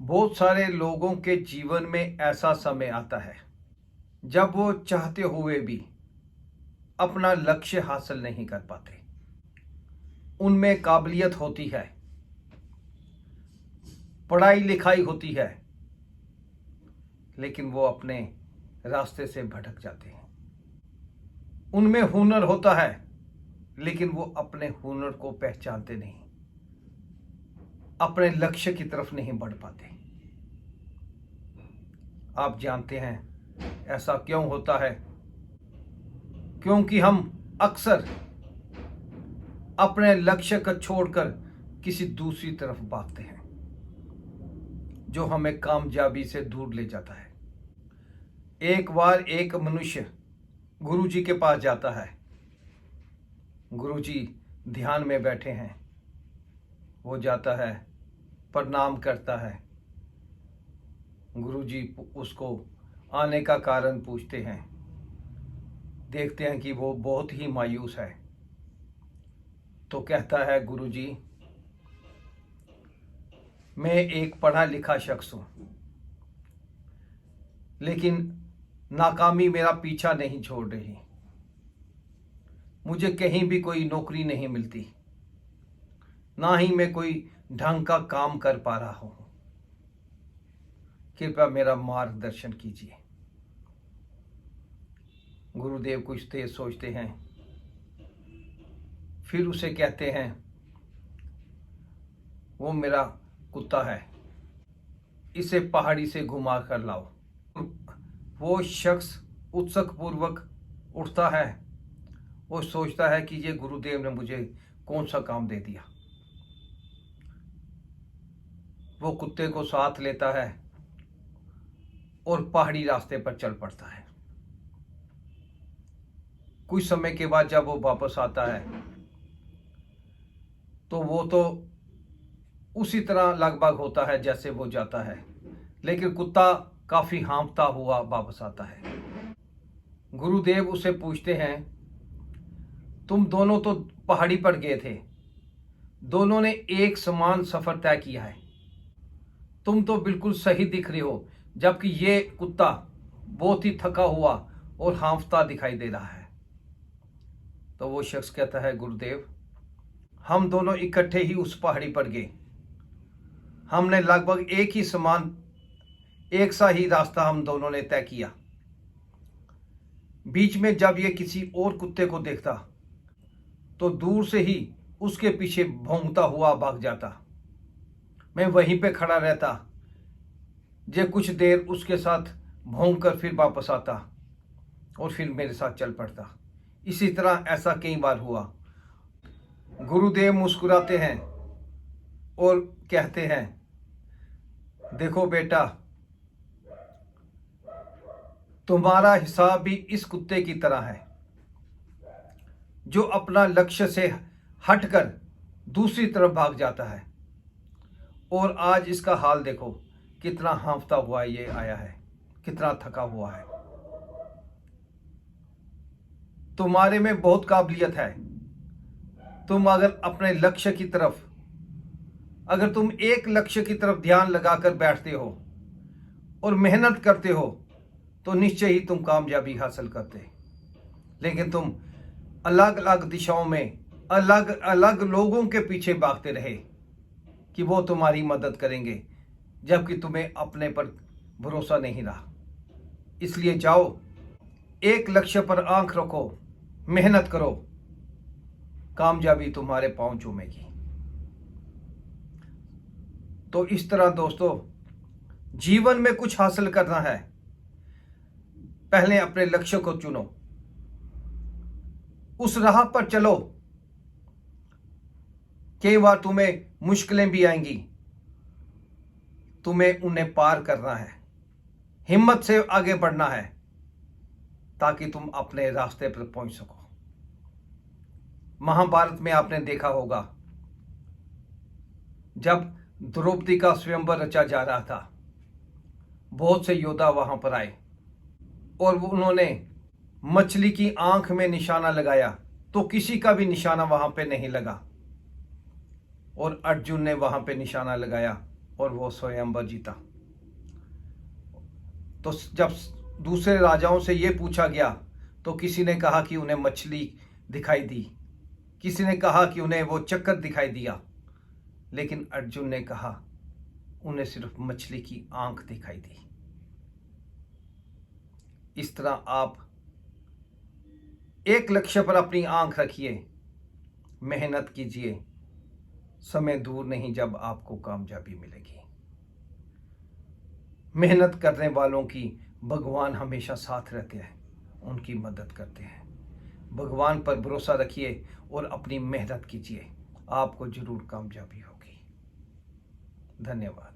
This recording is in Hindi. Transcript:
बहुत सारे लोगों के जीवन में ऐसा समय आता है जब वो चाहते हुए भी अपना लक्ष्य हासिल नहीं कर पाते। उनमें काबिलियत होती है, पढ़ाई लिखाई होती है, लेकिन वो अपने रास्ते से भटक जाते हैं। उनमें हुनर होता है, लेकिन वो अपने हुनर को पहचानते नहीं, अपने लक्ष्य की तरफ नहीं बढ़ पाते। आप जानते हैं ऐसा क्यों होता है? क्योंकि हम अक्सर अपने लक्ष्य को छोड़कर किसी दूसरी तरफ भागते हैं, जो हमें कामयाबी से दूर ले जाता है। एक बार एक मनुष्य गुरुजी के पास जाता है। गुरुजी ध्यान में बैठे हैं। वो जाता है, प्रणाम करता है। गुरुजी उसको आने का कारण पूछते हैं। देखते हैं कि वो बहुत ही मायूस है। तो कहता है, गुरुजी, मैं एक पढ़ा लिखा शख्स हूँ, लेकिन नाकामी मेरा पीछा नहीं छोड़ रही। मुझे कहीं भी कोई नौकरी नहीं मिलती, ना ही मैं कोई ढंग का काम कर पा रहा हूँ। कृपया मेरा मार्गदर्शन कीजिए। गुरुदेव कुछ देर सोचते हैं, फिर उसे कहते हैं, वो मेरा कुत्ता है, इसे पहाड़ी से घुमा कर लाओ। वो शख्स उत्सुक पूर्वक उठता है। वो सोचता है कि ये गुरुदेव ने मुझे कौन सा काम दे दिया। वो कुत्ते को साथ लेता है और पहाड़ी रास्ते पर चल पड़ता है। कुछ समय के बाद जब वो वापस आता है तो वो तो उसी तरह लगभग होता है जैसे वो जाता है, लेकिन कुत्ता काफी हाँफता हुआ वापस आता है। गुरुदेव उसे पूछते हैं, तुम दोनों तो पहाड़ी पर गए थे, दोनों ने एक समान सफर तय किया है। तुम तो बिल्कुल सही दिख रहे हो, जबकि ये कुत्ता बहुत ही थका हुआ और हाँफता दिखाई दे रहा है। तो वो शख्स कहता है, गुरुदेव, हम दोनों इकट्ठे ही उस पहाड़ी पर गए। हमने लगभग एक सा ही रास्ता हम दोनों ने तय किया। बीच में जब ये किसी और कुत्ते को देखता तो दूर से ही उसके पीछे भौंकता हुआ भाग जाता। मैं वहीं पे खड़ा रहता, जे कुछ देर उसके साथ भौंक कर फिर वापस आता और फिर मेरे साथ चल पड़ता। इसी तरह ऐसा कई बार हुआ। गुरुदेव मुस्कुराते हैं और कहते हैं, देखो बेटा, तुम्हारा हिसाब भी इस कुत्ते की तरह है, जो अपना लक्ष्य से हटकर दूसरी तरफ भाग जाता है। और आज इसका हाल देखो, कितना हाँफता हुआ ये आया है, कितना थका हुआ है। तुम्हारे में बहुत काबिलियत है। तुम अगर अपने लक्ष्य की तरफ, अगर तुम एक लक्ष्य की तरफ ध्यान लगाकर बैठते हो और मेहनत करते हो तो निश्चय ही तुम कामयाबी हासिल करते। लेकिन तुम अलग अलग दिशाओं में अलग अलग लोगों के पीछे भागते रहे कि वो तुम्हारी मदद करेंगे, जबकि तुम्हें अपने पर भरोसा नहीं रहा। इसलिए जाओ, एक लक्ष्य पर आंख रखो, मेहनत करो, कामयाबी तुम्हारे पांव चूमेगी। तो इस तरह दोस्तों, जीवन में कुछ हासिल करना है, पहले अपने लक्ष्य को चुनो, उस राह पर चलो। कई बार तुम्हें मुश्किलें भी आएंगी, तुम्हें उन्हें पार करना है, हिम्मत से आगे बढ़ना है, ताकि तुम अपने रास्ते पर पहुंच सको। महाभारत में आपने देखा होगा, जब द्रौपदी का स्वयंवर रचा जा रहा था, बहुत से योद्धा वहां पर आए और उन्होंने मछली की आंख में निशाना लगाया तो किसी का भी निशाना वहां पे नहीं लगा। और अर्जुन ने वहां पे निशाना लगाया और वो स्वयंवर जीता। तो जब दूसरे राजाओं से ये पूछा गया तो किसी ने कहा कि उन्हें मछली दिखाई दी, किसी ने कहा कि उन्हें वो चक्कर दिखाई दिया, लेकिन अर्जुन ने कहा उन्हें सिर्फ मछली की आंख दिखाई दी। इस तरह आप एक लक्ष्य पर अपनी आंख रखिए, मेहनत कीजिए, समय दूर नहीं जब आपको कामयाबी मिलेगी। मेहनत करने वालों की भगवान हमेशा साथ रहते हैं, उनकी मदद करते हैं। भगवान पर भरोसा रखिए और अपनी मेहनत कीजिए, आपको जरूर कामयाबी होगी। धन्यवाद।